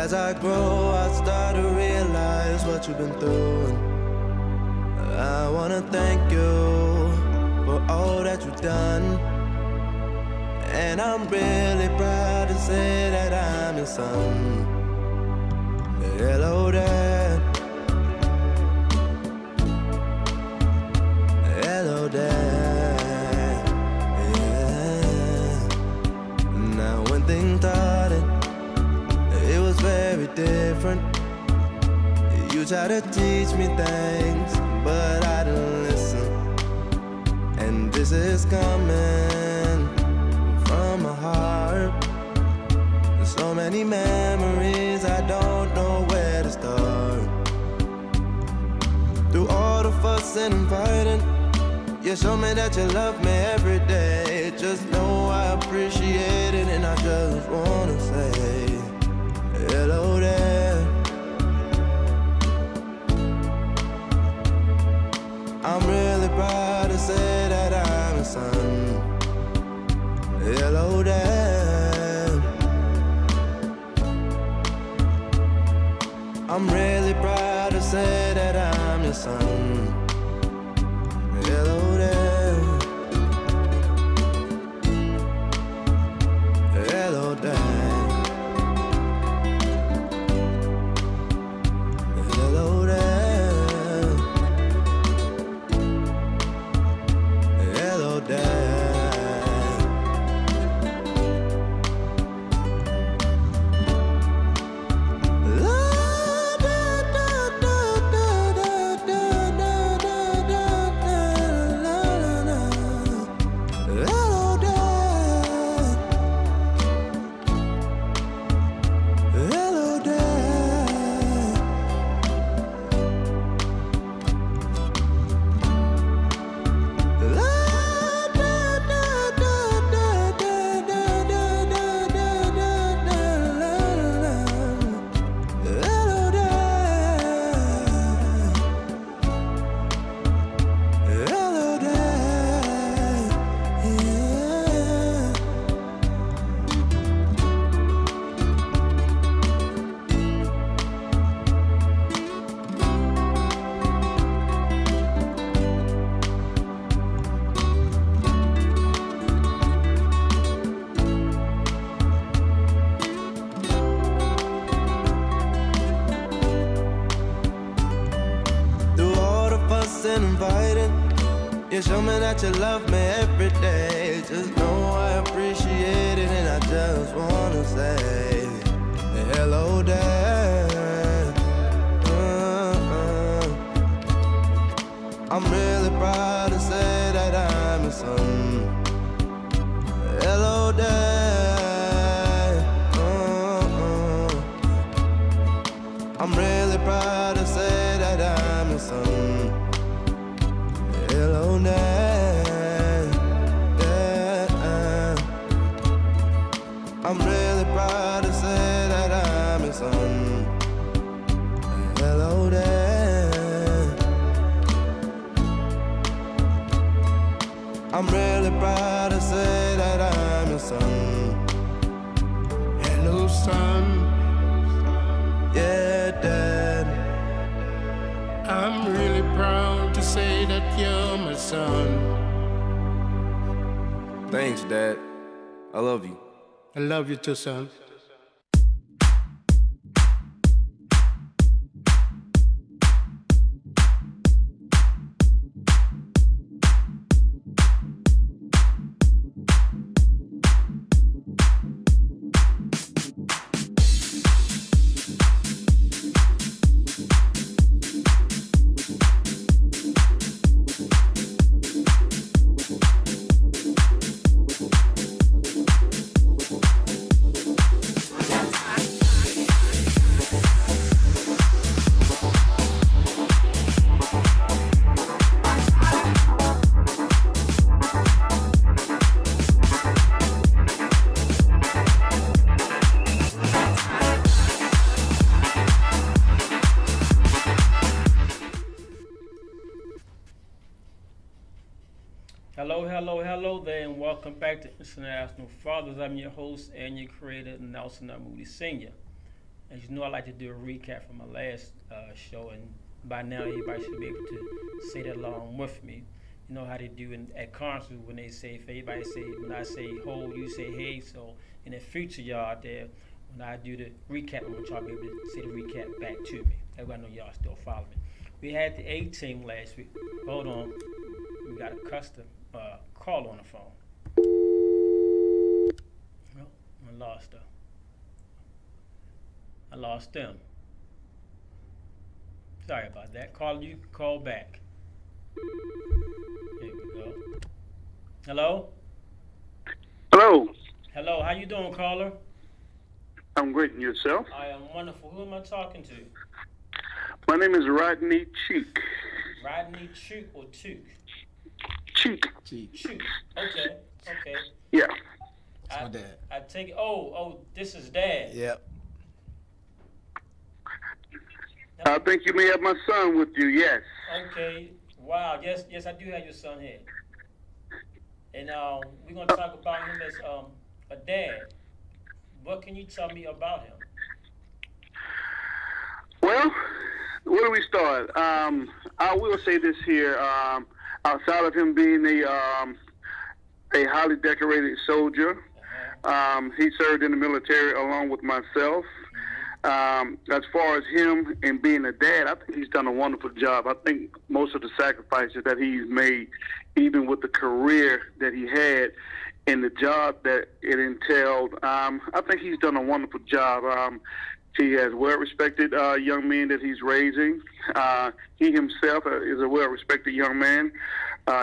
As I grow, I start to realize what you've been through. And I wanna thank you for all that you've done. And I'm really proud to say that I'm your son. Hello, Dad. Hello, Dad. Yeah. Now when things started, it was very different. You tried to teach me things, but I didn't listen. And this is coming from my heart. There's so many memories, I don't know where to start. Through all the fuss and fighting, you show me that you love me every day. Just know I appreciate it, and I just wanna say hello there. I'm really proud to say that I'm a son. Hello there. I'm really proud to say that I'm your son. Hello there. Hello there. Hello there. Hello there. You show me that you love me every day. Just know I appreciate it, and I just wanna say hello, Dad. I'm really proud to say that I'm your son. Hello, Dad. I'm really proud to say that I'm your son. Hello, Dad. Yeah. I'm really proud to say that I'm your son. Hello, Dad. I'm really proud to say that I'm your son. Hello, son. Yeah, Dad. I'm really proud to say that you're my son. Thanks, Dad. I love you. I love you too, son. Hello there, and welcome back to International Fathers. I'm your host and your creator, Nelson Moody Sr. As you know, I like to do a recap from my last show, and by now everybody should be able to say that along with me. You know how they do at concerts when they say, if everybody say, when I say ho, you say hey. So in the future, y'all out there, when I do the recap, I want y'all to be able to say the recap back to me. Everybody know y'all still follow me. We had the A team last week. Hold on, we got a custom call on the phone. Oh, I lost her. I lost them. Sorry about that. You call back. Here we go. Hello? Hello. Hello, how you doing, caller? I'm great, and yourself? I am wonderful. Who am I talking to? My name is Rodney Cheek. Rodney Cheek or Took? Cheek. Cheek. Okay. Yeah. That's my dad. I take it. Oh, this is Dad. Yep. I think you may have my son with you, yes. Okay. Wow. Yes, I do have your son here. And we're gonna talk about him as a dad. What can you tell me about him? Well, where do we start? I will say this here. Outside of him being a highly decorated soldier, he served in the military along with myself. As far as him and being a dad, I think he's done a wonderful job. I think most of the sacrifices that he's made, even with the career that he had and the job that it entailed, I think he's done a wonderful job. He has well-respected young men that he's raising. He himself is a well-respected young man.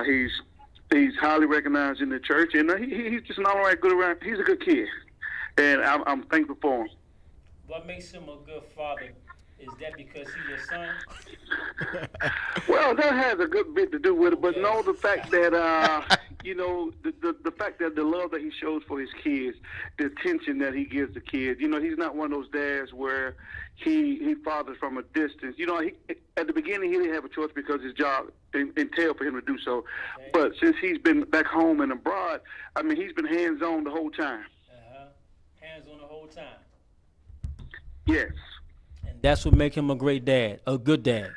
He's highly recognized in the church, and he's just not only good around. He's a good kid, and I'm thankful for him. What makes him a good father? Is that because he's your son? Well, that has a good bit to do with it, but no, the fact that the fact that the love that he shows for his kids, the attention that he gives the kids. He's not one of those dads where he fathers from a distance. At the beginning he didn't have a choice because his job entailed for him to do so. Okay. But since he's been back home and abroad, I mean, he's been hands-on the whole time. Hands-on the whole time. Yes. And that's what makes him a great dad, a good dad.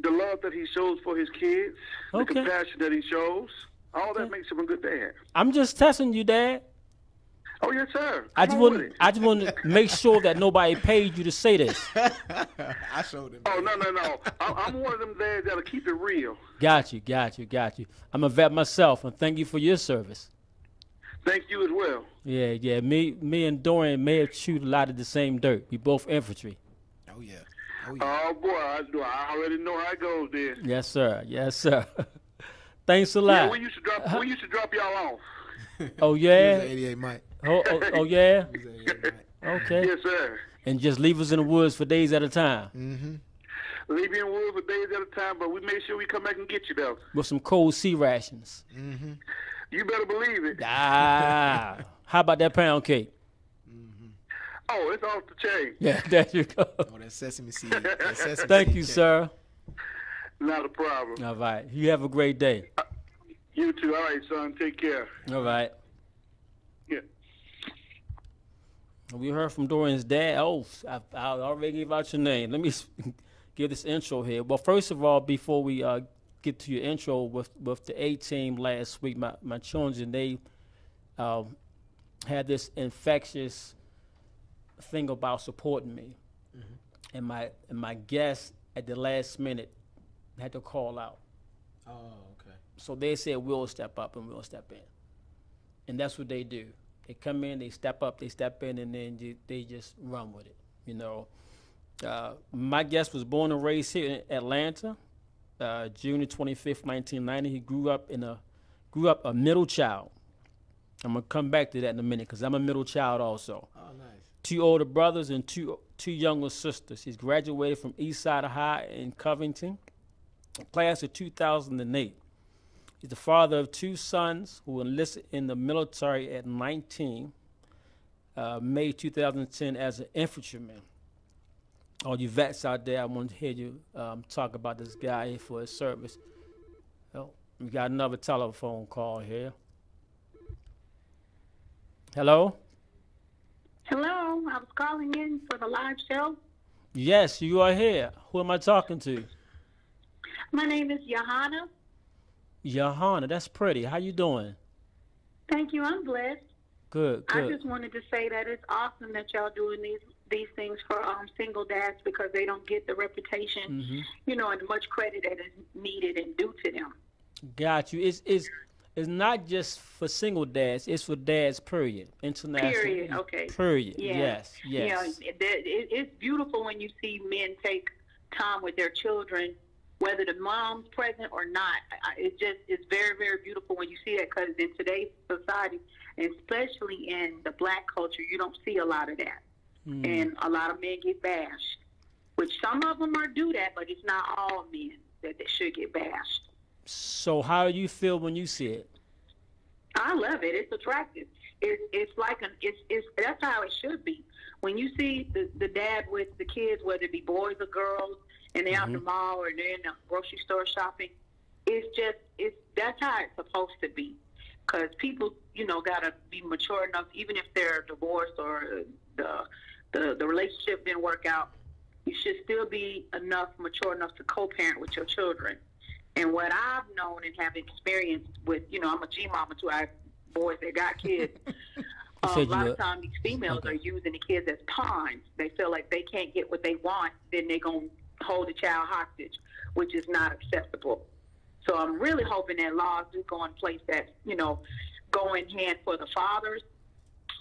The love that he shows for his kids, the compassion that he shows, all that makes him a good dad. I'm just testing you, Dad. Oh, yes, sir. I just want to make sure that nobody paid you to say this. I showed him. Oh, no. I'm one of them dads that'll keep it real. Got you. I'm a vet myself, and thank you for your service. Thank you as well. Yeah. Me and Dorian may have chewed a lot of the same dirt. We both infantry. Oh yeah. Oh boy, I already know how it goes then. Yes, sir. Thanks a lot. Yeah, we used to drop y'all off. Oh yeah. 88 Mike. Oh yeah. Okay. Yes, sir. And just leave us in the woods for days at a time. Mm-hmm. Leave you in the woods for days at a time, but we made sure we come back and get you though. With some cold sea rations. Mm-hmm. You better believe it. How about that pound cake? Mm-hmm. Oh, it's off the chain. Yeah, there you go. Oh, that sesame seed. Thank you, sir. Not a problem. All right. You have a great day. You too. All right, son. Take care. All right. Yeah. We heard from Dorian's dad. Oh, I already gave out your name. Let me give this intro here. Well, first of all, before we get to your intro with the A team last week, my children, they had this infectious thing about supporting me. Mm-hmm. And my guest at the last minute had to call out. Oh, okay. So they said we'll step up and we'll step in. And that's what they do. They come in, they step up, they step in, and then they just run with it. My guest was born and raised here in Atlanta. June 25th, 1990. He grew up a middle child. I'm gonna come back to that in a minute because I'm a middle child also. Oh, nice. 2 older brothers and two younger sisters. He's graduated from Eastside High in Covington, class of 2008. He's the father of 2 sons who enlisted in the military at 19, May 2010 as an infantryman. All you vets out there, I want to hear you talk about this guy for his service. Oh, we got another telephone call here. Hello? Hello. Hello, I was calling in for the live show. Yes, you are here. Who am I talking to? My name is Johanna. Johanna, that's pretty. How you doing? Thank you. I'm blessed. Good, I good. just wanted to say that it's awesome that y'all doing these things for single dads because they don't get the reputation, and much credit that is needed and due to them. Got you. It's not just for single dads. It's for dads. Period. International. Period. Okay. Period. Yeah. Yes. Yeah. It's beautiful when you see men take time with their children, whether the mom's present or not. It's very, very beautiful when you see that because in today's society, and especially in the black culture, you don't see a lot of that. And a lot of men get bashed, which some of them are do that, but it's not all men that they should get bashed. So how do you feel when you see it? I love it. It's attractive. It's like that's how it should be. When you see the dad with the kids, whether it be boys or girls, and they're out the mall or they're in the grocery store shopping, that's how it's supposed to be. Because people, gotta be mature enough, even if they're divorced or the relationship didn't work out. You should still be mature enough to co-parent with your children. And what I've known and have experienced with, I'm a G-mama too. I have boys that got kids. A lot of times these females are using the kids as pawns. They feel like they can't get what they want, then they're going to hold the child hostage, which is not acceptable. So I'm really hoping that laws do go in place that, go in hand for the fathers,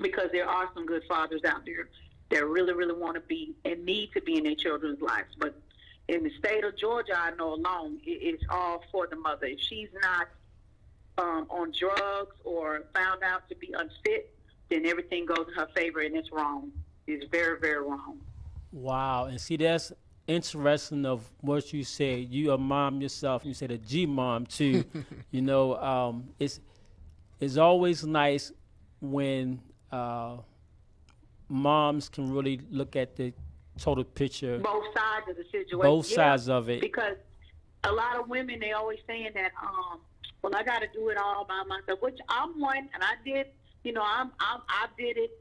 because there are some good fathers out there that really, really want to be and need to be in their children's lives. But in the state of Georgia, I know alone, it's all for the mother. If she's not on drugs or found out to be unfit, then everything goes in her favor, and it's wrong. It's very, very wrong. Wow. And see, that's interesting of what you say. You a mom yourself, and you said a G-mom too. It's always nice when moms can really look at the total picture. Both sides of the situation. Both sides of it. Because a lot of women, they always saying that, well, I got to do it all by myself, which I'm one, and I did, I did it.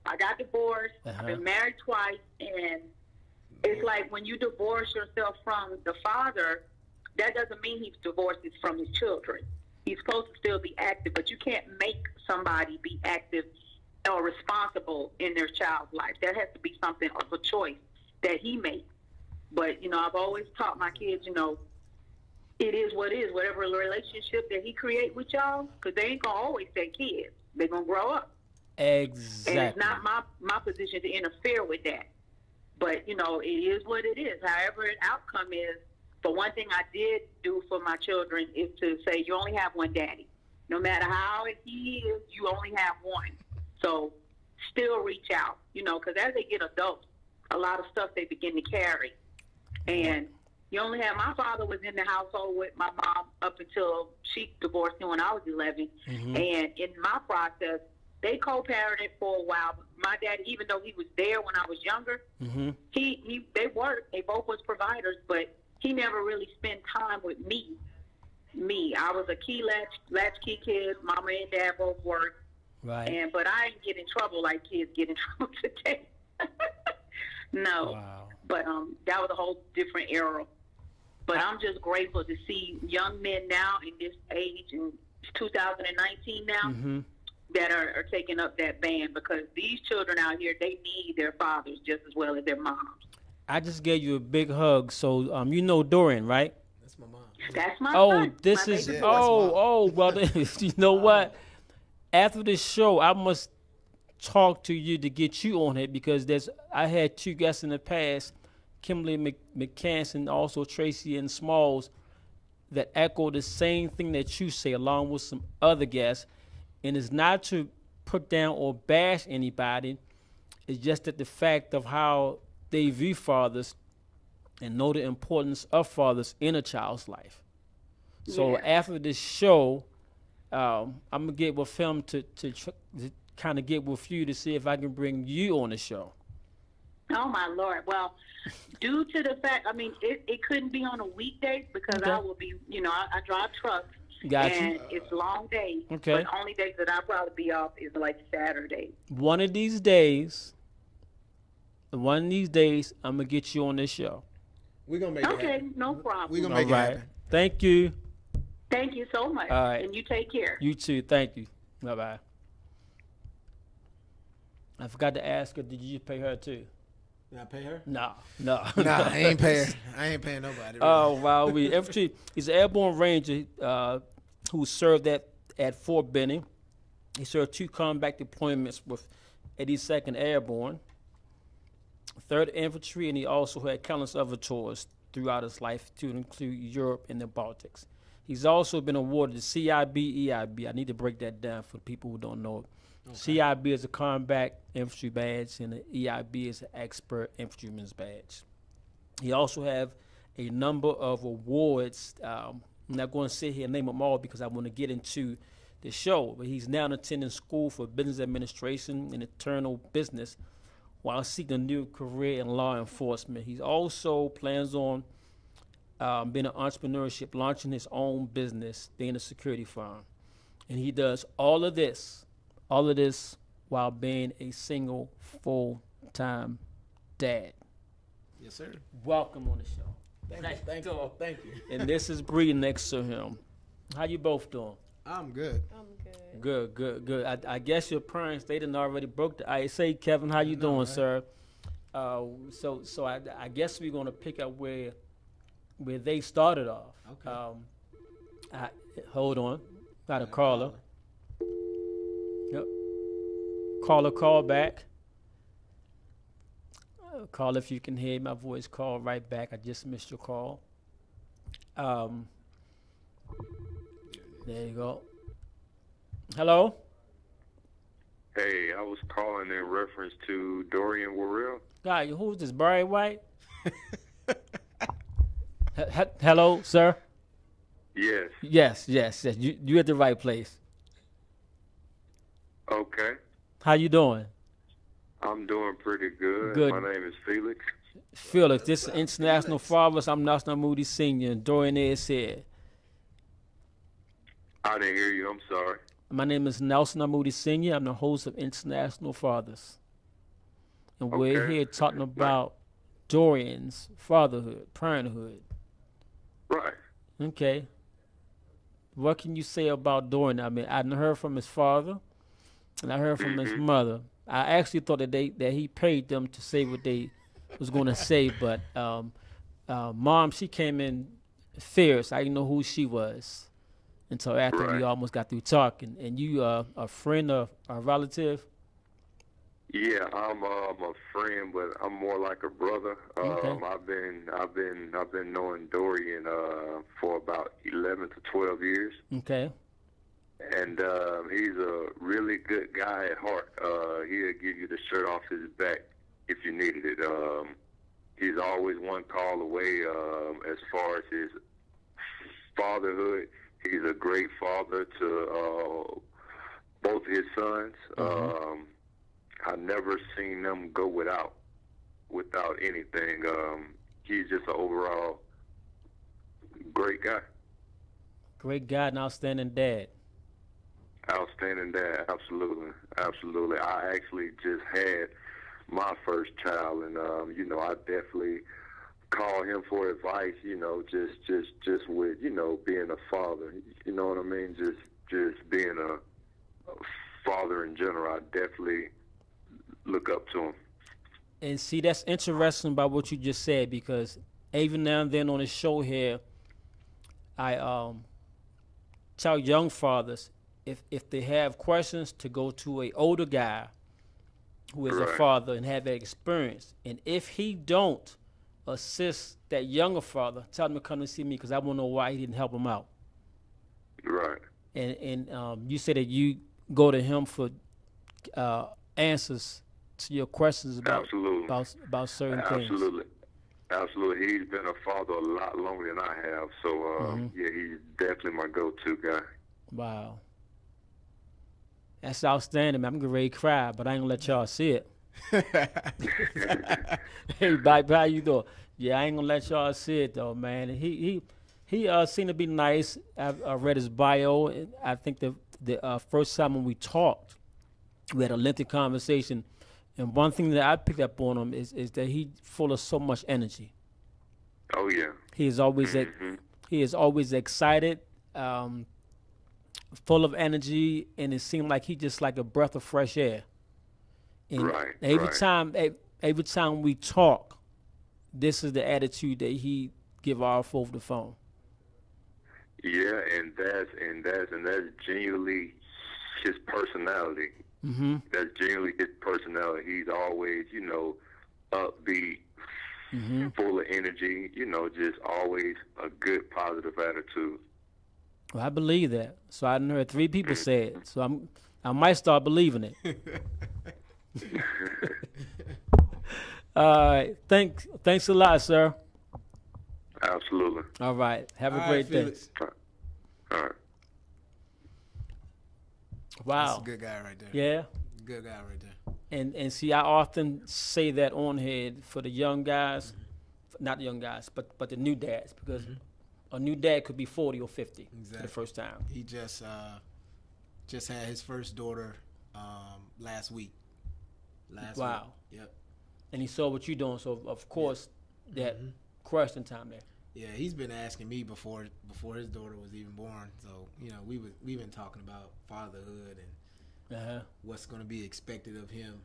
I got divorced. I've been married twice, and it's like when you divorce yourself from the father, that doesn't mean he's divorced from his children. He's supposed to still be active, but you can't make somebody be active or responsible in their child's life. That has to be something of a choice that he makes. But, I've always taught my kids, it is what it is, whatever relationship that he create with y'all, because they ain't going to always stay kids. They're going to grow up. Exactly. And it's not my position to interfere with that. But, it is what it is. However an outcome is, but one thing I did do for my children is to say you only have one daddy. No matter how he is, you only have one. So still reach out, because as they get adults, a lot of stuff they begin to carry. And you only have, my father was in the household with my mom up until she divorced him when I was 11. And in my process, they co-parented for a while. My dad, even though he was there when I was younger, they worked. They both was providers, but he never really spent time with me. I was a latchkey kid. Mama and dad both worked. Right. But I didn't get in trouble like kids get in trouble today. No. Wow. But that was a whole different era. But I'm just grateful to see young men now in this age, and it's 2019 now, that are taking up that band, because these children out here, they need their fathers just as well as their moms. I just gave you a big hug. So you know Dorian, right? That's my mom. That's my son. This my is baby boy. Brother. You know what? After this show, I must talk to you to get you on it, because I had two guests in the past, Kimberly McCann, also Tracy and Smalls, that echo the same thing that you say, along with some other guests. And it's not to put down or bash anybody. It's just that the fact of how they view fathers and know the importance of fathers in a child's life. So after this show, I'm going to get with him to kind of get with you to see if I can bring you on the show. Oh, my Lord. Well, due to the fact, it couldn't be on a weekday, because I will be, I drive trucks. And it's long days. Okay. But the only days that I'll probably be off is like Saturday. One of these days, one of these days, I'm gonna get you on this show. We're gonna make it Okay, happen. no problem. We're gonna All make it right. happen. Thank you. Thank you so much. All right. And you take care. You too. Thank you. Bye bye. I forgot to ask her. Did you pay her too? Did I pay her? No. Nah, I ain't paying. I ain't paying nobody. Really. Oh wow, he's an airborne ranger who served at Fort Benning. He served 2 combat deployments with 82nd Airborne, 3rd Infantry, and he also had countless other tours throughout his life to include Europe and the Baltics. He's also been awarded the CIB EIB. I need to break that down for people who don't know it. Okay. CIB is a combat infantry badge, and the EIB is an expert infantryman's badge. He also have a number of awards. I'm not going to sit here and name them all because I want to get into the show. But he's now attending school for business administration and internal business while seeking a new career in law enforcement. He also plans on being an entrepreneurship, launching his own business, being a security firm. And he does all of this while being a single full-time dad. Yes, sir. Welcome on the show. Thank you. And this is Bree next to him. How you both doing? I'm good. I'm good. Good. I guess your parents, they done already broke the ice. Hey, Kevin, how you doing, right? Sir? So I guess we're going to pick up where they started off. Okay. Hold on. Got a caller. Yep. Caller, call back. Call if you can hear my voice. Call right back. I just missed your call. There you go. Hello? Hey, I was calling in reference to Dorian Worrall. Guy, who's this? Barry White? Hello, sir? Yes. Yes. You at the right place. Okay. How you doing? I'm doing pretty good. Good. My name is Felix. Felix, this is International Fathers. I'm Nelson Moody Sr. and Dorian is here. I didn't hear you. I'm sorry. My name is Nelson Moody Sr. I'm the host of International Fathers. And we're here talking about Dorian's fatherhood, parenthood. Right. Okay. What can you say about Dorian? I mean, I heard from his father, and I heard from his mother. I actually thought that he paid them to say what they was going to say, but Mom, she came in fierce. I didn't know who she was until after we almost got through talking. And you a friend or a relative? Yeah, I'm a friend, but I'm more like a brother. Okay. I've been knowing Dorian for about 11 to 12 years. Okay. And he's a really good guy at heart. He'll give you the shirt off his back if you needed it. He's always one call away as far as his fatherhood. He's a great father to both his sons. I never seen them go without anything. He's just an overall great guy. Great guy and outstanding dad. Outstanding dad, absolutely. I actually just had my first child, and I definitely call him for advice. Just with being a father. You know what I mean? Just being a father in general. I definitely look up to him. And see, that's interesting about what you just said, because even now and then on the show here, I tell young fathers, if they have questions, to go to an older guy who is a father and have that experience. And if he don't assist that younger father, tell him to come and see me, because I want to know why he didn't help him out. Right. And you say that you go to him for answers to your questions about certain things. Absolutely. He's been a father a lot longer than I have. So, yeah, he's definitely my go-to guy. Wow. That's outstanding, man. I'm getting ready to cry, but I ain't going to let y'all see it. Hey, baby, how you doing? Yeah, I ain't going to let y'all see it, though, man. He seemed to be nice. I read his bio, and I think the first time when we talked, we had a lengthy conversation And one thing that I picked up on him is that he's full of so much energy. Oh yeah. He is always he is always excited, full of energy, and it seemed like he just like a breath of fresh air. And Right, every right. time we talk, this is the attitude that he give off over the phone. Yeah, and that's genuinely his personality. Mm-hmm. That's genuinely his personality. He's always, you know, upbeat, full of energy. You know, just always a good, positive attitude. Well, I believe that. So I done heard 3 people say it. So I might start believing it. All right. Thanks a lot, sir. Absolutely. All right. Have a All great right, day. Felix. All right. Wow. That's a good guy right there. Yeah. Good guy right there. And see, I often say that on here for the young guys, not the young guys, but the new dads, because a new dad could be 40 or 50 for the first time. He just had his first daughter last week. Wow. Week. Yep. And he saw what you're doing, so of course that question time there. Yeah, he's been asking me before his daughter was even born. So you know, we've been talking about fatherhood and what's going to be expected of him.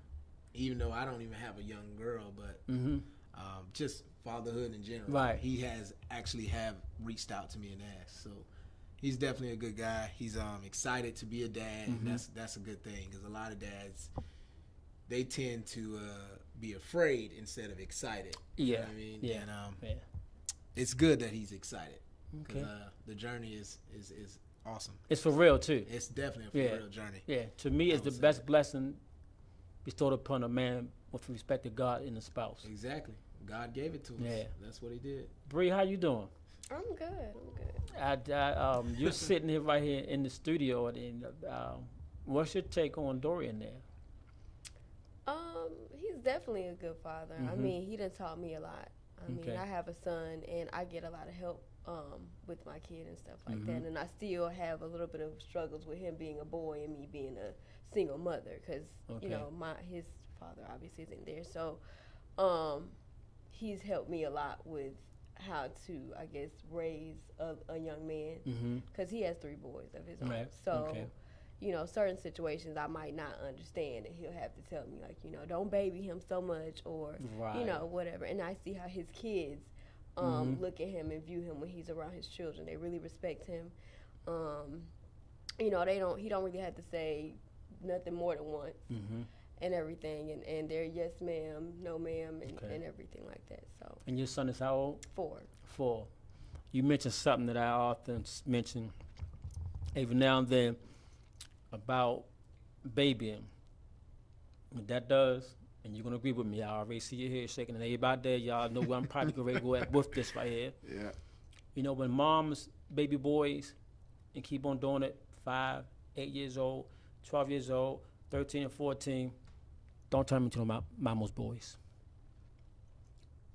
Even though I don't even have a young girl, but just fatherhood in general. Right. He has actually reached out to me and asked. So he's definitely a good guy. He's excited to be a dad, and that's a good thing, because a lot of dads, they tend to be afraid instead of excited. Yeah. You know what I mean? Yeah. And it's good that he's excited. Okay. The journey is awesome. It's for real too. It's definitely a real journey. Yeah. To me, it's the best blessing bestowed upon a man with respect to God and a spouse. Exactly. God gave it to us. Yeah. That's what he did. Bree, how you doing? I'm good. You're sitting here right here in the studio, and what's your take on Dorian there? He's definitely a good father. I mean, he done taught me a lot. I mean, I have a son, and I get a lot of help with my kid and stuff like that. And I still have a little bit of struggles with him being a boy and me being a single mother, because you know his father obviously isn't there. So he's helped me a lot with how to, I guess, raise a young man, because he has 3 boys of his own. Right. So. You know, certain situations I might not understand, and he'll have to tell me, like, you know, don't baby him so much, or, you know, whatever. And I see how his kids look at him and view him when he's around his children. They really respect him. You know, he don't really have to say nothing more than once and everything. And they're yes, ma'am, no, ma'am, and everything like that. So. And your son is how old? 4. 4. You mentioned something that I often mention every now and then about babying. What that does, and you're going to agree with me, I already see your head shaking, and everybody there, y'all know where I'm probably going to go at with this right here. Yeah. You know, when moms, baby boys, and keep on doing it, 5, 8 years old, 12 years old, 13 and 14, don't turn them into mama's boys.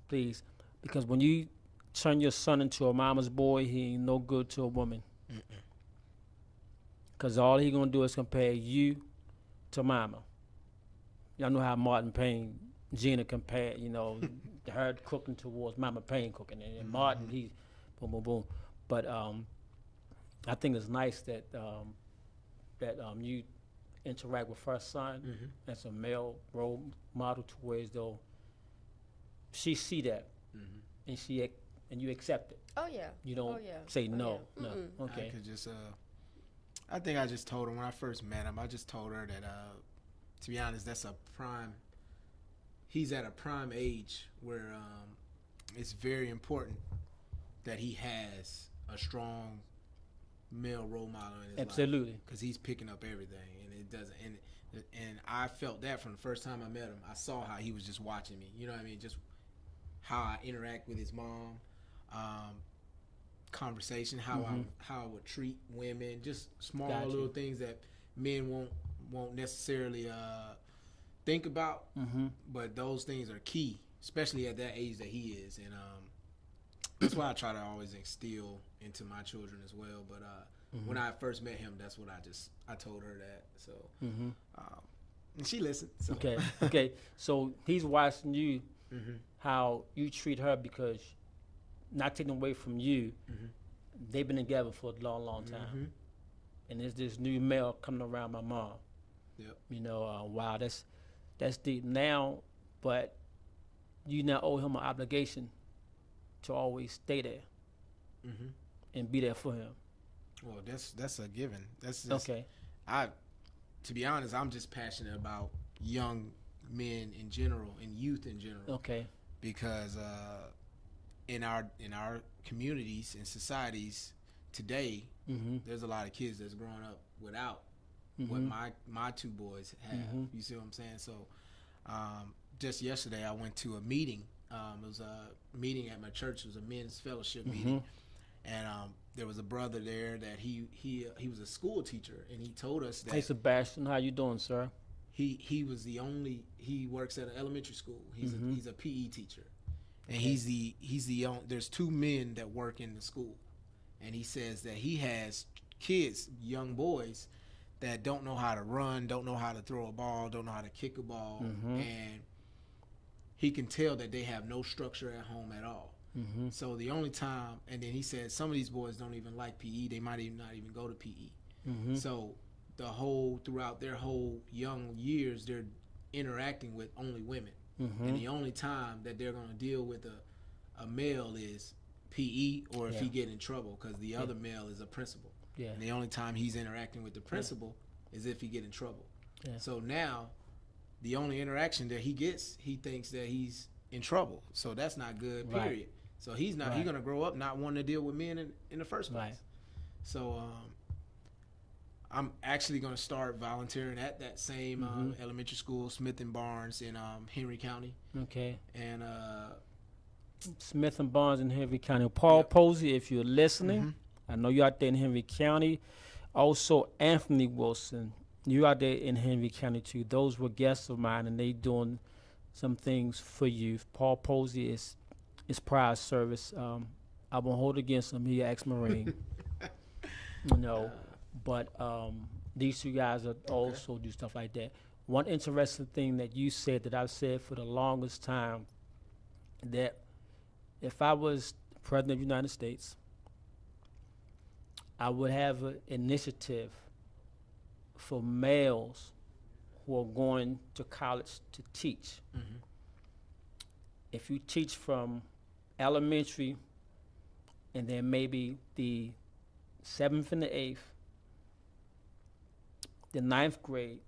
Please. Because when you turn your son into a mama's boy, he ain't no good to a woman. Because all he going to do is compare you to mama. Y'all know how Martin Payne, Gina compared, you know, her cooking towards Mama Payne cooking. And Martin, he boom, boom, boom. But I think it's nice that you interact with her son as a male role model, to where as though she see that and you accept it. Oh, yeah. You don't say no. No. Okay. I could just I think I just told her when I first met him, I just told her that, to be honest, he's at a prime age where it's very important that he has a strong male role model in his life. Absolutely. Because he's picking up everything, and it doesn't. And I felt that from the first time I met him. I saw how he was just watching me. You know what I mean? Just how I interact with his mom. Conversation, how I would treat women, just small little things that men won't necessarily think about, but those things are key, especially at that age that he is, and that's why I try to always instill into my children as well. But when I first met him, that's what I told her that. So And she listened. So. Okay, okay. So he's watching you, how you treat her, because not taking away from you, they've been together for a long, long time. And there's this new male coming around my mom. Yep. You know, wow, that's deep now, but you now owe him an obligation to always stay there and be there for him. Well, that's a given. That's just, okay. To be honest, I'm just passionate about young men in general and youth in general. Okay. Because in our communities and societies today, there's a lot of kids that's growing up without what my two boys have. You see what I'm saying? So just yesterday I went to a meeting. It was a meeting at my church. It was a men's fellowship meeting. And there was a brother there that he was a school teacher, and he told us that. Hey Sebastian, how you doing, sir? He was the only. He works at an elementary school. He's a PE teacher, and he's the only. There's two men that work in the school, and he says that he has kids, young boys, that don't know how to run, don't know how to throw a ball, don't know how to kick a ball, and he can tell that they have no structure at home at all. So the only time, and then he said some of these boys don't even like PE. They might even not even go to PE. So throughout their whole young years, they're interacting with only women. And the only time that they're going to deal with a male is PE, or if he get in trouble, because the other male is a principal. And the only time he's interacting with the principal is if he get in trouble. So now, the only interaction that he gets, he thinks that he's in trouble. So that's not good, period. So he's not. He's gonna grow up not wanting to deal with men in the first place. So I'm actually gonna start volunteering at that same elementary school, Smith and Barnes in Henry County. Okay. And Smith and Barnes in Henry County. Paul Posey, if you're listening, I know you're out there in Henry County. Also, Anthony Wilson, you out there in Henry County too. Those were guests of mine, and they doing some things for youth. Paul Posey is prize service. I won't hold against him. He ex-Marine. You know, but these two guys are also do stuff like that. One interesting thing that you said that I've said for the longest time, that if I was president of the United States, I would have an initiative for males who are going to college to teach. If you teach from elementary and then maybe the 7th and the 8th, the 9th grade,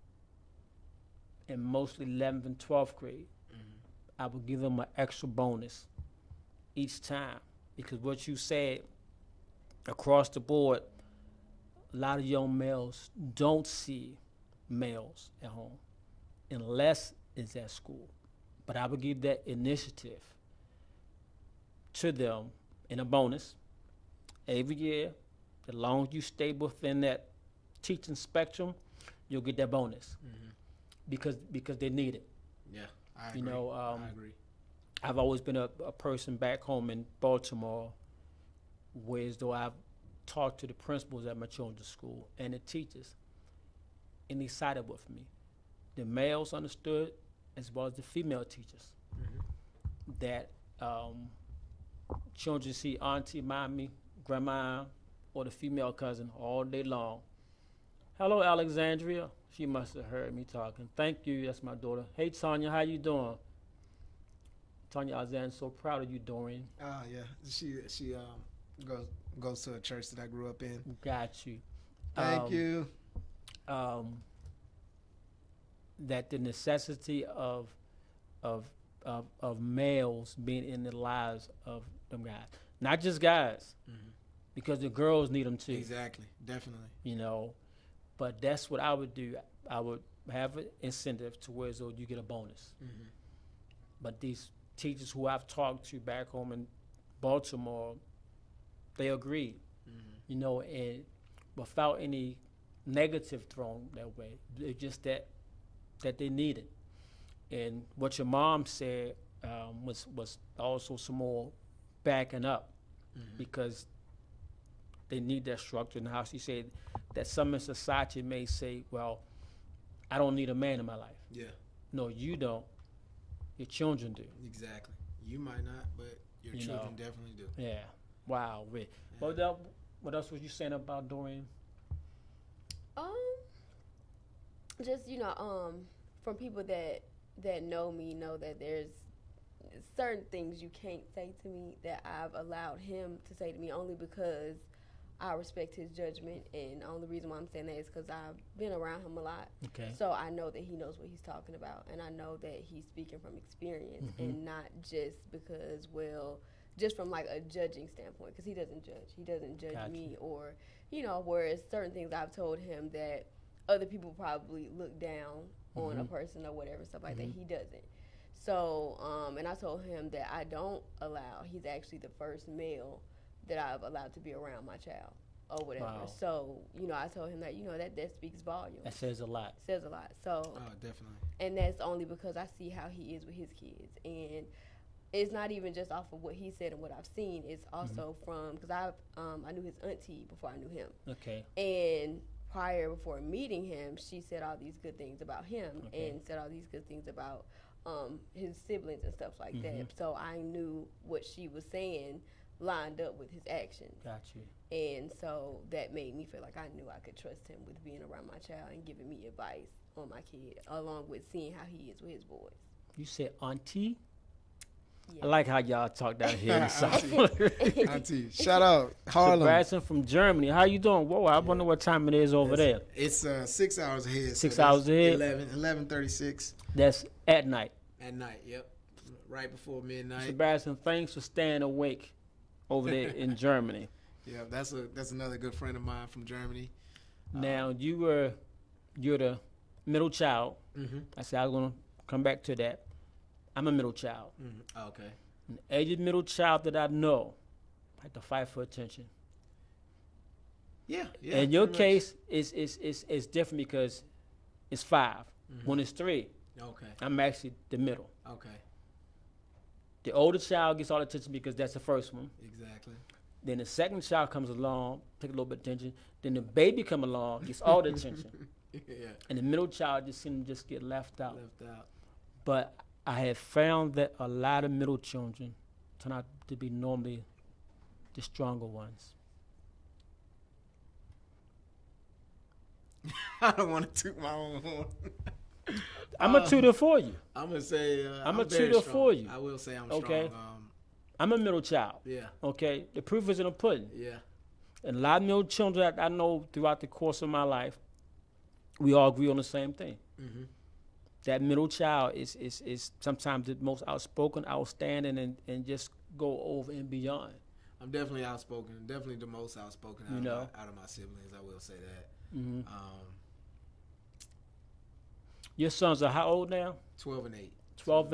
and mostly 11th and 12th grade, I would give them an extra bonus each time. Because what you said, across the board, a lot of young males don't see males at home unless it's at school. But I would give that initiative to them in a bonus every year. As long as you stay within that teaching spectrum, you'll get that bonus because they need it. Yeah, I agree. You know, I agree. I've always been a person back home in Baltimore, whereas though I've talked to the principals at my children's school and the teachers, and they sided with me. The males understood, as well as the female teachers, that children see auntie, mommy, grandma, or the female cousin all day long. Hello, Alexandria. She must have heard me talking. Thank you. That's my daughter. Hey, Tanya, how you doing? Tanya Alexander, so proud of you, Dorian. Yeah. She goes to a church that I grew up in. Got you. Thank you. That the necessity of males being in the lives of them guys, not just guys, because the girls need them too. Exactly, definitely. You know, but that's what I would do. I would have an incentive to where so you get a bonus. But these teachers who I've talked to back home in Baltimore, they agree. You know, and without any negative thrown that way, it's just that they need it. And what your mom said was also some more backing up, because they need that structure. And how she said that some in society may say, well, I don't need a man in my life. Yeah. No, you don't. Your children do. Exactly. You might not, but your children definitely do. Yeah. Wow. Wait. Yeah. What else was you saying about Dorian? Just from people that know me, know that there's certain things you can't say to me that I've allowed him to say to me, only because I respect his judgment, and the only reason why I'm saying that is because I've been around him a lot. Okay. So I know that he knows what he's talking about, and I know that he's speaking from experience, and not just because, just from like a judging standpoint, because he doesn't judge. He doesn't judge me, or whereas certain things I've told him that other people probably look down on a person or whatever, stuff like that. He doesn't. So, and I told him that I don't allow. He's actually the first male that I've allowed to be around my child or whatever. Wow. So, I told him that, that speaks volumes. That says a lot. Says a lot. So, definitely. And that's only because I see how he is with his kids. And it's not even just off of what he said and what I've seen. It's also from, because I knew his auntie before I knew him. Okay. And before meeting him, she said all these good things about him and said all these good things about his siblings and stuff like that. So I knew what she was saying lined up with his actions. Got you. And so that made me feel like I knew I could trust him with being around my child and giving me advice on my kid, along with seeing how he is with his boys. You said auntie? Yeah. I like how y'all talk down here in the South. Auntie. Shout out Harlem. Sebastian from Germany. How you doing? Whoa, I wonder what time it is over there. It's 6 hours ahead. 6 hours ahead? 11:36. That's at night. At night, yep. Right before midnight. Sebastian, thanks for staying awake over there in Germany. Yeah, that's another good friend of mine from Germany. Now, you're the middle child. I said I was going to come back to that. I'm a middle child. Okay. And every middle child that I know had to fight for attention. Yeah. In your case, it's different because it's 5. When it's 3, okay, I'm actually the middle. Okay. The older child gets all the attention because that's the first one. Exactly. Then the second child comes along, take a little bit of attention. Then the baby come along, gets all the attention. Yeah. And the middle child just seems to just get left out. Left out. But I have found that a lot of middle children turn out to be normally the stronger ones. I don't want to toot my own horn. I'm a tutor for you. I'm gonna say I'm a tutor for you. I will say I'm Okay. strong. I'm a middle child. Yeah. Okay. The proof is in the pudding. Yeah. And a lot of middle children that I know throughout the course of my life, we all agree on the same thing. That middle child is sometimes the most outspoken, outstanding, and just go over and beyond. I'm definitely outspoken. Definitely the most outspoken out of my siblings. I will say that. Your sons are how old now? 12 and 8. 12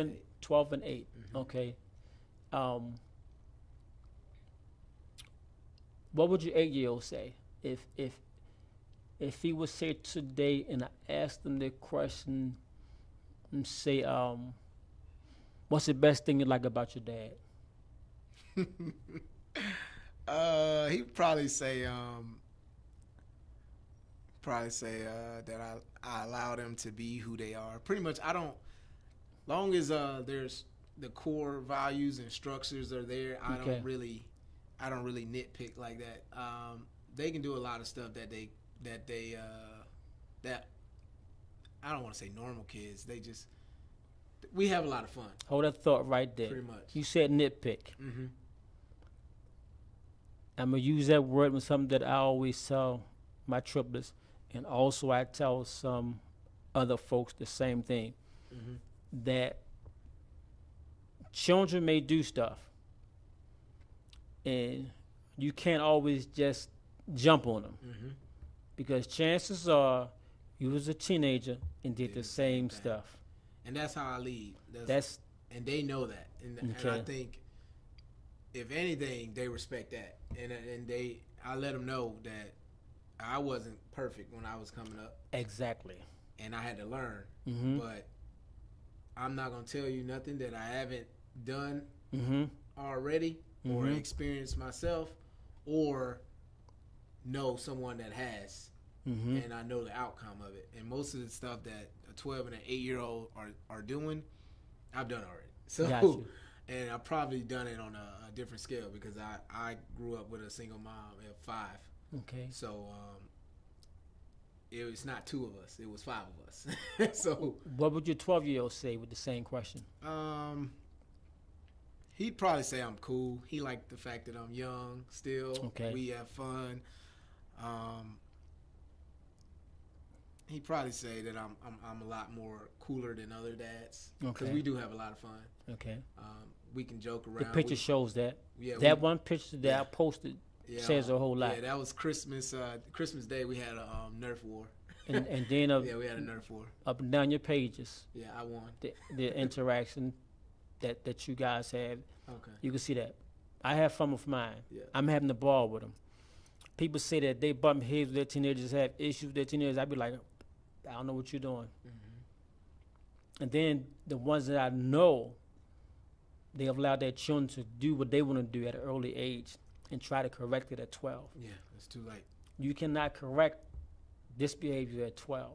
and 8. Okay. What would your 8-year-old say if he was here today and I asked him the question and say, what's the best thing you like about your dad? He'd probably say that I allow them to be who they are. Pretty much, long as there's the core values and structures are there, I don't really nitpick like that. They can do a lot of stuff that I don't want to say normal kids. We have a lot of fun. Hold that thought right there. Pretty much. You said nitpick. I'm going to use that word with something that I always tell my triplets, and also I tell some other folks the same thing, that children may do stuff, and you can't always just jump on them, because chances are you was a teenager and did the same stuff. And that's how I lead. And they know that. And I think, if anything, they respect that. And I let them know that I wasn't perfect when I was coming up. Exactly. And I had to learn. But I'm not going to tell you nothing that I haven't done already or experienced myself or know someone that has. and I know the outcome of it. And most of the stuff that a 12 and an 8-year-old are doing, I've done already. So, and I've probably done it on a different scale because I grew up with a single mom at 5. Okay. So it was not 2 of us; it was 5 of us. So, what would your 12-year-old say with the same question? He'd probably say I'm cool. He liked the fact that I'm young still. Okay. We have fun. He'd probably say that I'm a lot more cooler than other dads because we do have a lot of fun. Okay. We can joke around. The picture shows that. Yeah. That one picture that I posted says a whole lot. Yeah, that was Christmas. Christmas Day we had a Nerf war. And then we had a Nerf war. Up and down your pages. Yeah, I won. The interaction that you guys had. Okay. You can see that. I have fun with mine. Yeah. I'm having the ball with them. People say that they bump heads with their teenagers, have issues with their teenagers. I'd be like, I don't know what you're doing. And then the ones that I know, they have allowed their children to do what they want to do at an early age and try to correct it at 12. Yeah, it's too late. You cannot correct this behavior at 12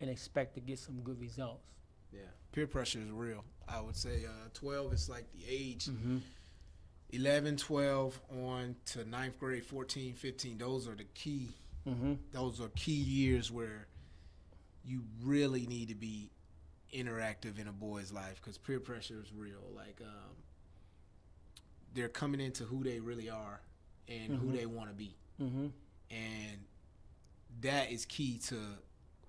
and expect to get some good results. Yeah, peer pressure is real. I would say 12 is like the age. 11, 12 on to 9th grade, 14, 15. Those are the key. Those are key years where you really need to be interactive in a boy's life because peer pressure is real. Like they're coming into who they really are and who they want to be. And that is key to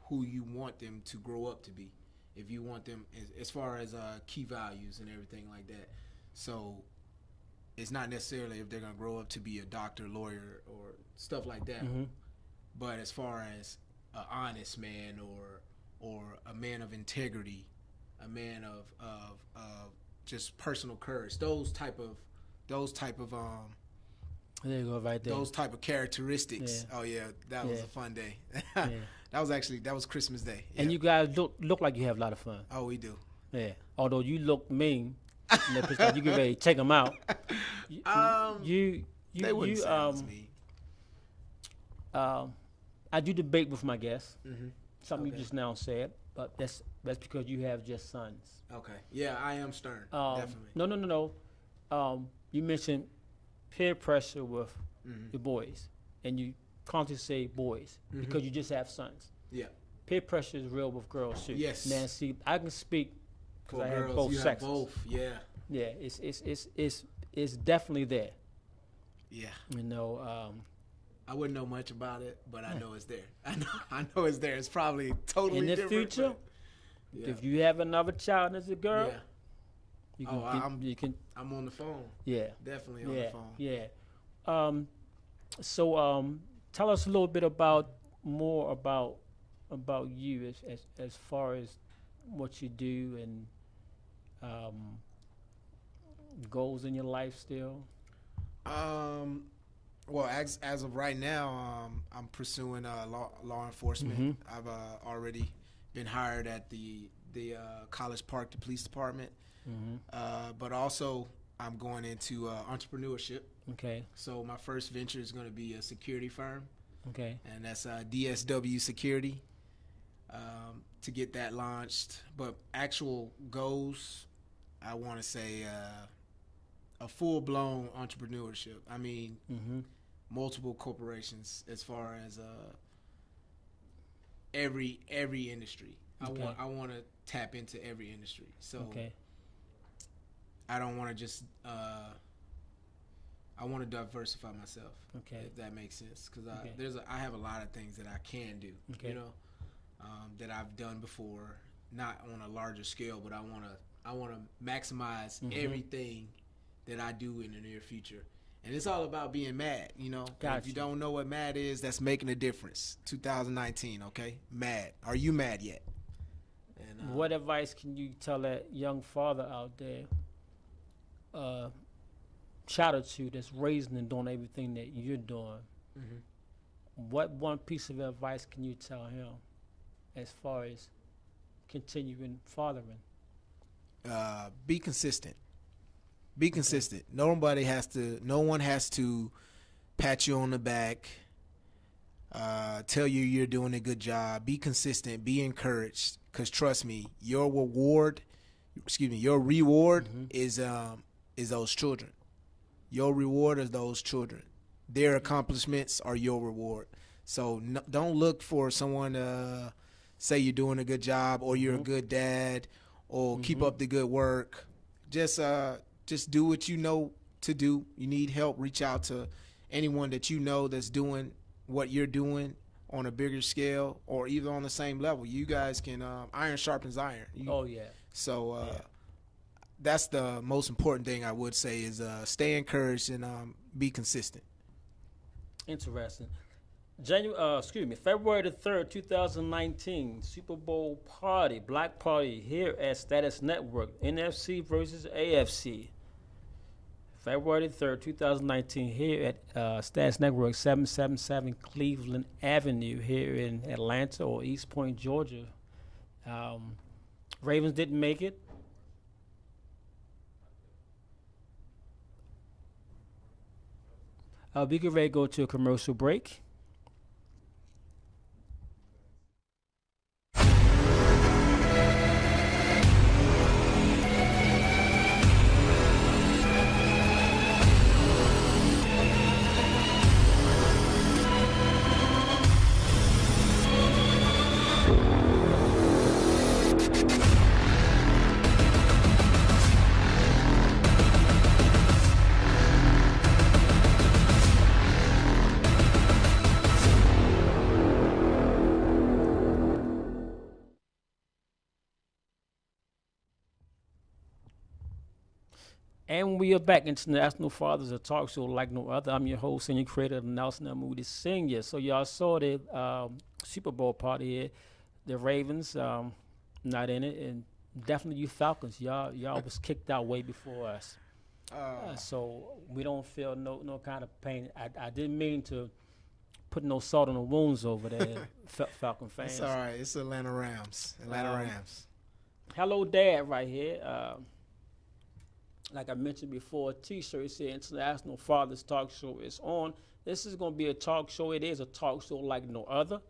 who you want them to grow up to be. If you want them as far as key values and everything like that. So it's not necessarily if they're going to grow up to be a doctor, lawyer, or stuff like that. But as far as an honest man or a man of integrity, a man of just personal courage, those type of there you go, right there. Those type of characteristics. Yeah. Oh yeah, that was a fun day. That was Christmas Day. And you guys look like you have a lot of fun. Oh, we do. Yeah. Although you look mean, in that picture, you get ready to take them out. They wouldn't say I was mean. I do debate with my guests. Something you just now said, but that's because you have just sons. Okay. Yeah, I am stern. Definitely. No. You mentioned peer pressure with the boys, and you constantly say boys because you just have sons. Yeah. Peer pressure is real with girls too. Yes. Now, see, I can speak because I girls, have both you sexes. Have both. Yeah. Yeah. It's definitely there. Yeah. I wouldn't know much about it, but I know it's there. I know it's there. It's probably totally in the different, future. If you have another child as a girl, you can. I'm on the phone. Yeah, definitely on the phone. Yeah. So tell us a little bit more about you as far as what you do and goals in your life still. Well, as of right now, I'm pursuing law enforcement. I've already been hired at the College Park, the police department. But also, I'm going into entrepreneurship. Okay. So my first venture is going to be a security firm. Okay. And that's DSW Security to get that launched. But actual goals, I want to say a full-blown entrepreneurship. I mean, multiple corporations as far as every industry. Okay. I want to tap into every industry. So I don't want to just I want to diversify myself. Okay. If that makes sense, because I have a lot of things that I can do. Okay. You know, that I've done before, not on a larger scale, but I want to maximize everything that I do in the near future. And it's all about being mad, you know. If you don't know what mad is, that's making a difference. 2019, okay? Mad. Are you mad yet? And, what advice can you tell that young father out there, child or two, that's raising and doing everything that you're doing? What one piece of advice can you tell him as far as continuing fathering? Be consistent. Be consistent. No one has to pat you on the back. tell you you're doing a good job. Be consistent. Be encouraged. Because trust me, your reward is those children. Your reward is those children. Their accomplishments are your reward. So don't look for someone to say you're doing a good job or you're a good dad or keep up the good work. Just do what you know to do. You need help, reach out to anyone that you know that's doing what you're doing on a bigger scale or even on the same level. You guys can iron sharpens iron. So that's the most important thing I would say is stay encouraged and be consistent. Interesting. February the 3rd, 2019, Super Bowl party, Black Party here at Status Network, NFC versus AFC. February the 3rd, 2019, here at Status Network, 777 Cleveland Avenue here in Atlanta or East Point, Georgia. Ravens didn't make it. We get ready to go to a commercial break. And we are back. International Fathers, a talk show like no other. I'm your host, senior creator, Nelson L. Moody Sr. So y'all saw the Super Bowl party here. The Ravens not in it, and definitely you Falcons. Y'all was kicked out way before us. So we don't feel no kind of pain. I didn't mean to put no salt on the wounds over there, Falcon fans. It's all right. It's Atlanta Rams. Rams. Hello, Dad, right here. Like I mentioned before, a T-shirt said International Fathers Talk Show is on. This is going to be a talk show. It is a talk show like no other.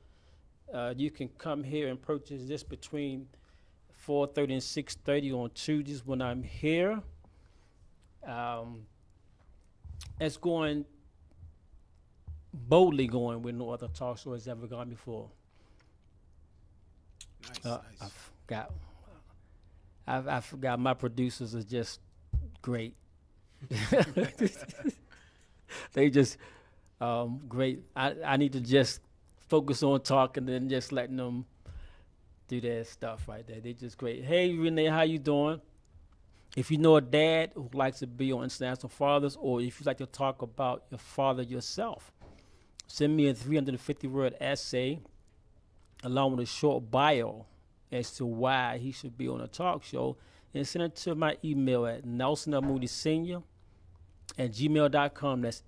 You can come here and purchase this between 4:30 and 6:30 on Tuesdays when I'm here. It's going boldly going where no other talk show has ever gone before. Nice. I forgot my producers are just great. They just great. I need to just focus on talking and just letting them do their stuff right there. They just great. Hey Renee, how you doing? If you know a dad who likes to be on International Fathers, or if you'd like to talk about your father yourself, send me a 350-word essay along with a short bio as to why he should be on a talk show, and send it to my email at nelsonlmoodysenior@gmail.com. That's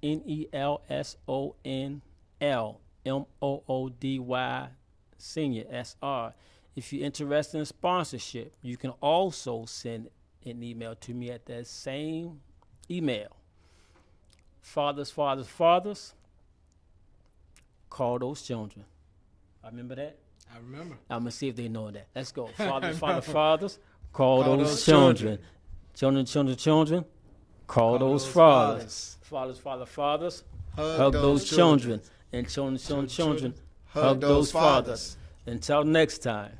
NELSONLMOODY Senior SR. If you're interested in sponsorship, you can also send an email to me at that same email. Fathers, call those children. I remember that? I remember. I'm going to see if they know that. Let's go. Fathers, call those children. Children, call those fathers. Fathers, hug those children. And children, hug those fathers. Until next time.